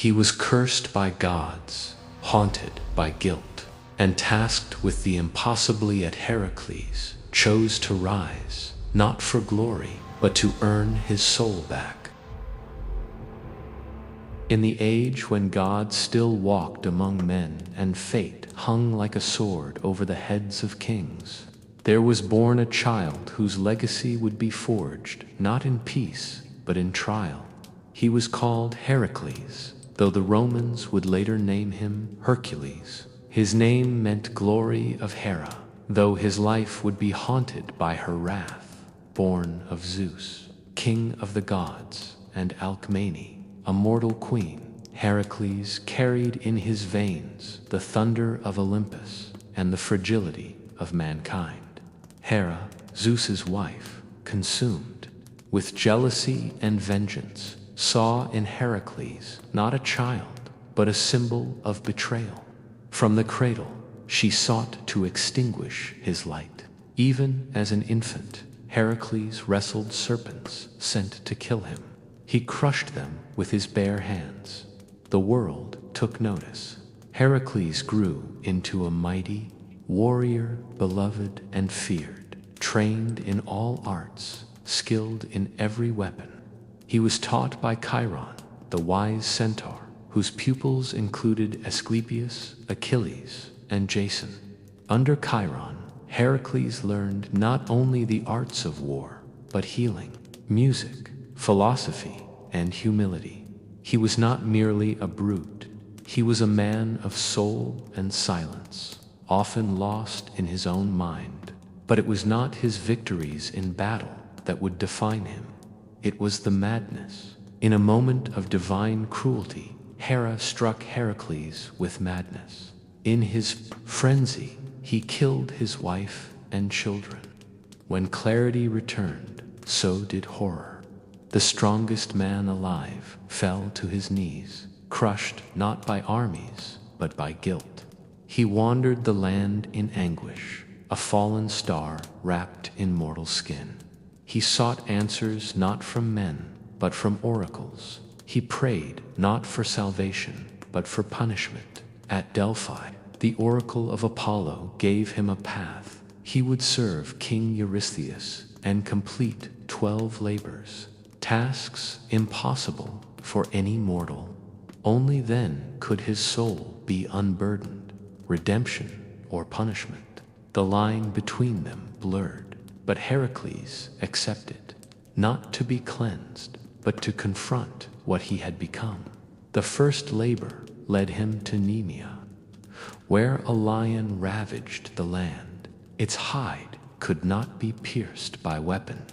He was cursed by gods, haunted by guilt, and tasked with the impossible. Yet Heracles chose to rise, not for glory, but to earn his soul back. In the age when God still walked among men and fate hung like a sword over the heads of kings, there was born a child whose legacy would be forged not in peace but in trial. He was called Heracles, though the Romans would later name him Hercules. His name meant glory of Hera, though his life would be haunted by her wrath. Born of Zeus, king of the gods, and Alcmene, a mortal queen, Heracles carried in his veins the thunder of Olympus and the fragility of mankind. Hera, Zeus's wife, consumed with jealousy and vengeance, saw in Heracles not a child, but a symbol of betrayal. From the cradle, she sought to extinguish his light. Even as an infant, Heracles wrestled serpents sent to kill him. He crushed them with his bare hands. The world took notice. Heracles grew into a mighty warrior, beloved and feared, trained in all arts, skilled in every weapon. He was taught by Chiron, the wise centaur, whose pupils included Asclepius, Achilles, and Jason. Under Chiron, Heracles learned not only the arts of war, but healing, music, philosophy, and humility. He was not merely a brute. He was a man of soul and silence, often lost in his own mind. But it was not his victories in battle that would define him. It was the madness. In a moment of divine cruelty, Hera struck Heracles with madness. In his frenzy, he killed his wife and children. When clarity returned, so did horror. The strongest man alive fell to his knees, crushed not by armies, but by guilt. He wandered the land in anguish, a fallen star wrapped in mortal skin. He sought answers not from men, but from oracles. He prayed not for salvation, but for punishment. At Delphi, the oracle of Apollo gave him a path. He would serve King Eurystheus and complete 12 labors, tasks impossible for any mortal. Only then could his soul be unburdened, redemption or punishment. The line between them blurred, but Heracles accepted, not to be cleansed, but to confront what he had become. The first labor led him to Nemea, where a lion ravaged the land. Its hide could not be pierced by weapon.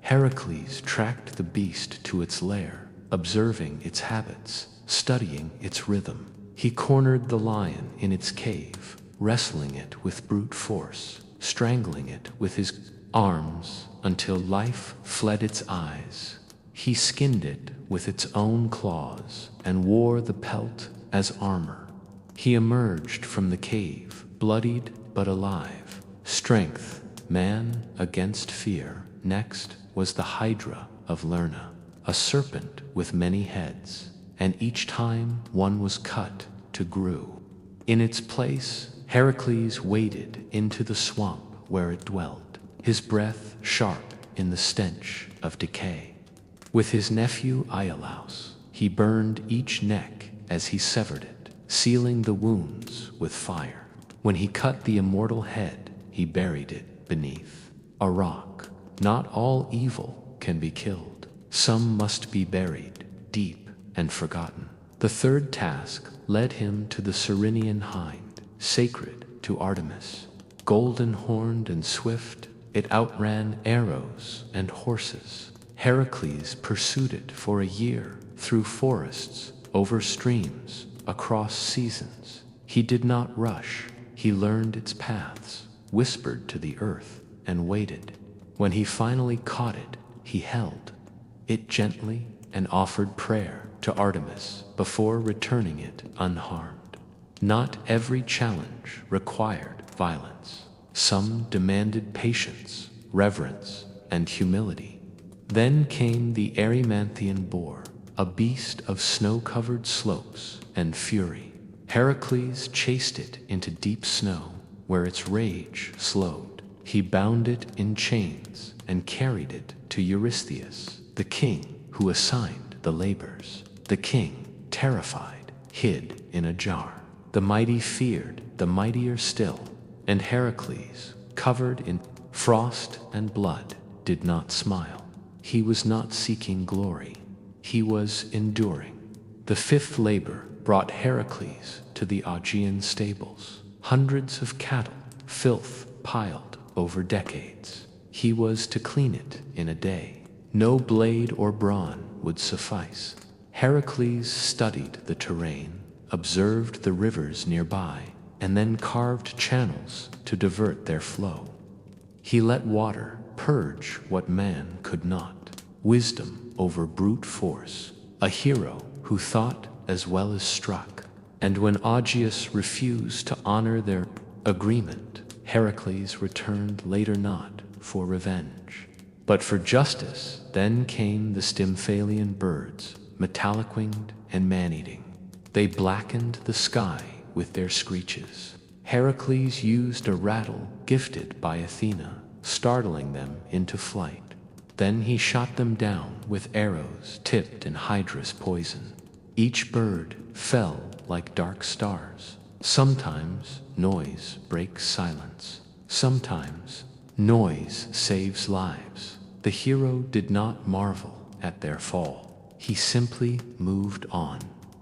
Heracles tracked the beast to its lair, observing its habits, studying its rhythm. He cornered the lion in its cave, wrestling it with brute force, strangling it with his arms until life fled its eyes. He skinned it with its own claws and wore the pelt as armor. He emerged from the cave, bloodied but alive. Strength, man against fear. Next was the Hydra of Lerna, a serpent with many heads, and each time one was cut to grew. In its place, Heracles waded into the swamp where it dwelled, his breath sharp in the stench of decay. With his nephew Iolaus, he burned each neck as he severed it, sealing the wounds with fire. When he cut the immortal head, he buried it beneath a rock. Not all evil can be killed. Some must be buried deep and forgotten. The third task led him to the Cyrenian hind, sacred to Artemis. Golden-horned and swift, it outran arrows and horses. Heracles pursued it for a year, through forests, over streams, across seasons. He did not rush. He learned its paths, whispered to the earth, and waited. When he finally caught it, he held it gently and offered prayer to Artemis before returning it unharmed. Not every challenge required violence. Some demanded patience, reverence, and humility. Then came the Erymanthian boar, a beast of snow-covered slopes and fury. Heracles chased it into deep snow, where its rage slowed. He bound it in chains and carried it to Eurystheus, the king who assigned the labors. The king, terrified, hid in a jar. The mighty feared the mightier still, and Heracles, covered in frost and blood, did not smile. He was not seeking glory. He was enduring. The fifth labor brought Heracles to the Augean stables. Hundreds of cattle, filth piled over decades. He was to clean it in a day. No blade or brawn would suffice. Heracles studied the terrain, observed the rivers nearby, and then carved channels to divert their flow. He let water purge what man could not. Wisdom over brute force. A hero who thought as well as struck. And when Augeas refused to honor their agreement, Heracles returned later not for revenge, but for justice. Then came the Stymphalian birds, metallic-winged and man-eating. They blackened the sky with their screeches. Heracles used a rattle gifted by Athena, startling them into flight. Then he shot them down with arrows tipped in Hydra's poison. Each bird fell like dark stars. Sometimes noise breaks silence. Sometimes noise saves lives. The hero did not marvel at their fall. He simply moved on.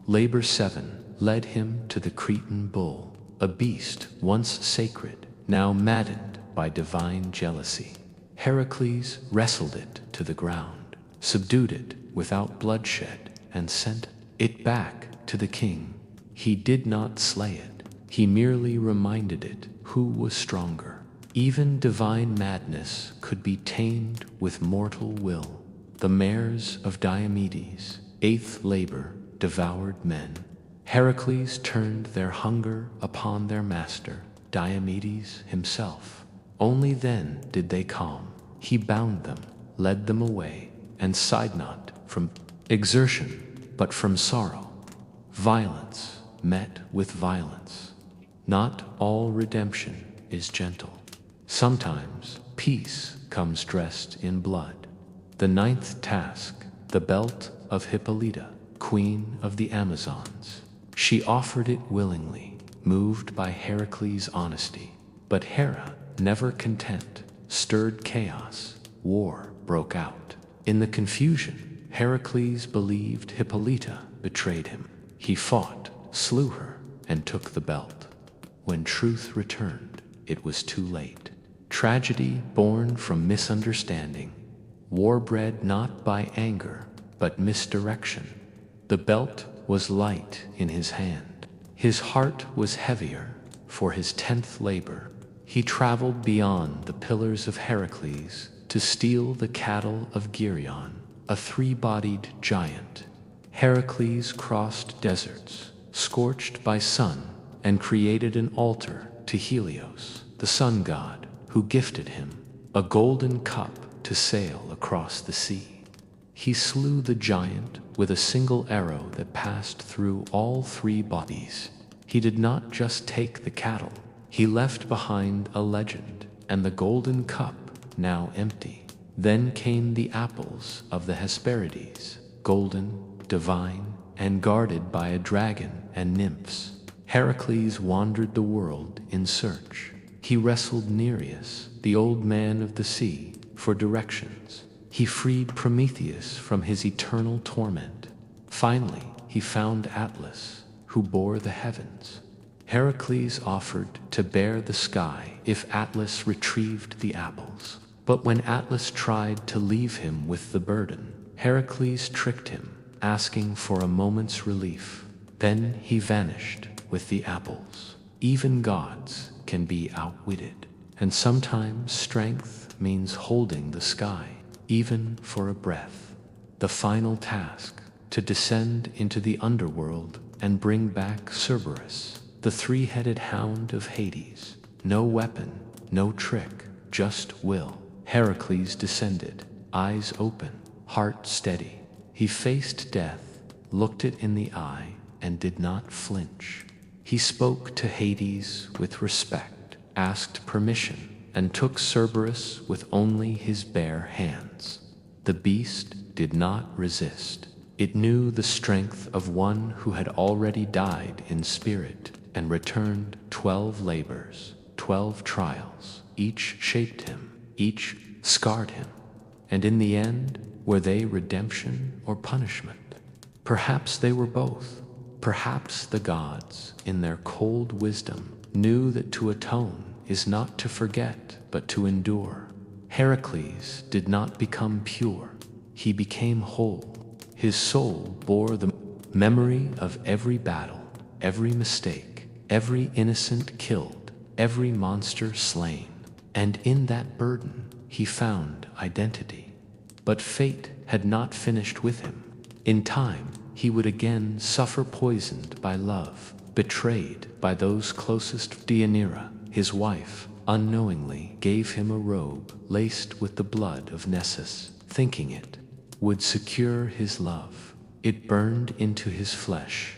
Labor 7 led him to the Cretan bull, a beast once sacred, now maddened by divine jealousy. Heracles wrestled it to the ground, subdued it without bloodshed, and sent it back to the king. He did not slay it. He merely reminded it who was stronger. Even divine madness could be tamed with mortal will. The mares of Diomedes, 8th labor, devoured men. Heracles turned their hunger upon their master, Diomedes himself. Only then did they calm. He bound them, led them away, and sighed not from exertion, but from sorrow. Violence met with violence. Not all redemption is gentle. Sometimes peace comes dressed in blood. The 9th task, the belt of Hippolyta, queen of the Amazons. She offered it willingly, moved by Heracles' honesty. But Hera, never content, stirred chaos. War broke out. In the confusion, Heracles believed Hippolyta betrayed him. He fought, slew her, and took the belt. When truth returned, it was too late. Tragedy born from misunderstanding. War bred not by anger, but misdirection. The belt was light in his hand. His heart was heavier for his 10th labor. He traveled beyond the pillars of Heracles to steal the cattle of Geryon, a 3-bodied giant. Heracles crossed deserts, scorched by sun, and created an altar to Helios, the sun god, who gifted him a golden cup to sail across the sea. He slew the giant with a single arrow that passed through all 3 bodies. He did not just take the cattle. He left behind a legend and the golden cup, now empty. Then came the apples of the Hesperides, golden, divine, and guarded by a dragon and nymphs. Heracles wandered the world in search. He wrestled Nereus, the old man of the sea, for directions. He freed Prometheus from his eternal torment. Finally, he found Atlas, who bore the heavens. Heracles offered to bear the sky if Atlas retrieved the apples. But when Atlas tried to leave him with the burden, Heracles tricked him, asking for a moment's relief. Then he vanished with the apples. Even gods can be outwitted, and sometimes strength means holding the sky, even for a breath. The final task, to descend into the underworld and bring back Cerberus, the 3-headed hound of Hades. No weapon, no trick, just will. Heracles descended, eyes open, heart steady. He faced death, looked it in the eye, and did not flinch. He spoke to Hades with respect, asked permission, and took Cerberus with only his bare hands. The beast did not resist. It knew the strength of one who had already died in spirit and returned 12 labors, 12 trials. Each shaped him, each scarred him. And in the end, were they redemption or punishment? Perhaps they were both. Perhaps the gods, in their cold wisdom, knew that to atone is not to forget, but to endure. Heracles did not become pure. He became whole. His soul bore the memory of every battle, every mistake, every innocent killed, every monster slain. And in that burden, he found identity. But fate had not finished with him. In time, he would again suffer poisoned by love, betrayed by those closest. Deianira, his wife, unknowingly gave him a robe laced with the blood of Nessus, thinking it would secure his love. It burned into his flesh.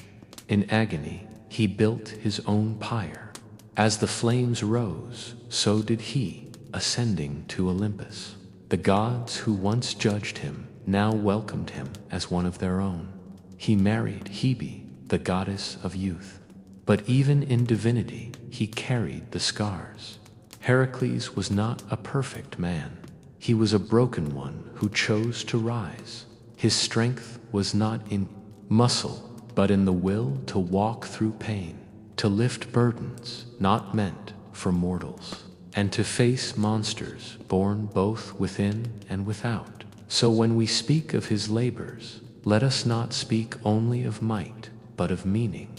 In agony, he built his own pyre. As the flames rose, so did he, ascending to Olympus. The gods who once judged him now welcomed him as one of their own. He married Hebe, the goddess of youth. But even in divinity, he carried the scars. Heracles was not a perfect man. He was a broken one who chose to rise. His strength was not in muscle, but in the will to walk through pain, to lift burdens not meant for mortals, and to face monsters born both within and without. So when we speak of his labors, let us not speak only of might, but of meaning.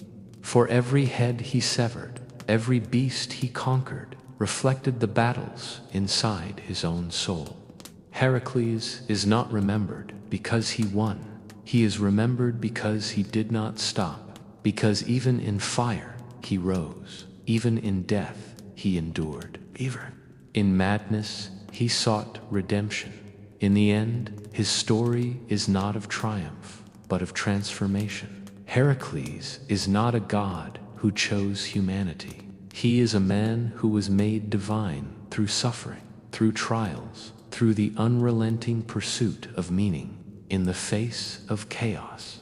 For every head he severed, every beast he conquered, reflected the battles inside his own soul. Heracles is not remembered because he won. He is remembered because he did not stop, because even in fire he rose, even in death he endured. Even in madness he sought redemption. In the end, his story is not of triumph, but of transformation. Heracles is not a god who chose humanity. He is a man who was made divine through suffering, through trials, through the unrelenting pursuit of meaning in the face of chaos.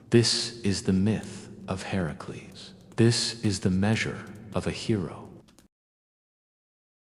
This is the myth of Heracles. This is the measure of a hero.